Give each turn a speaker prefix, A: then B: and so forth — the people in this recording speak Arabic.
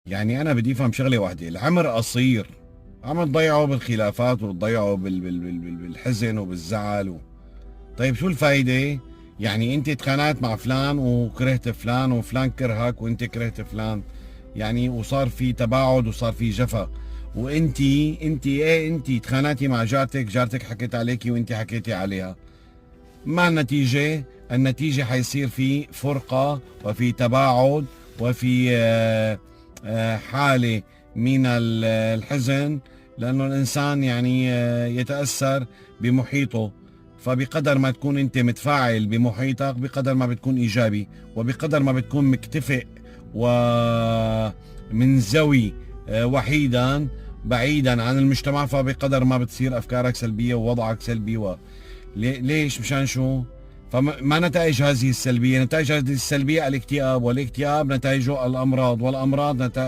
A: يعني أنا بدي أفهم شغلة واحدة، العمر قصير، عم تضيعه بالخلافات وتضيعه بالحزن وبالزعل طيب شو الفايدة؟ يعني أنت اتخانقت مع فلان وكرهت فلان وفلان كرهك وأنت كرهت فلان، يعني وصار في تباعد وصار في جفا، وانت ايه انت اتخانقتي مع جارتك، جارتك حكت عليكي وانت حكيتي عليها، مع النتيجة، النتيجة حيصير في فرقة وفي تباعد وفي حالة من الحزن، لأنه الإنسان يعني يتأثر بمحيطه. فبقدر ما تكون أنت متفاعل بمحيطك بقدر ما بتكون إيجابي، وبقدر ما بتكون مكتفئ ومنزوي وحيدا بعيدا عن المجتمع، فبقدر ما بتصير أفكارك سلبية ووضعك سلبي. ليش؟ مشان شو؟ فما نتائج هذه السلبية؟ نتائج هذه السلبية الاكتئاب، والاكتئاب نتائجه الأمراض، والأمراض نتائج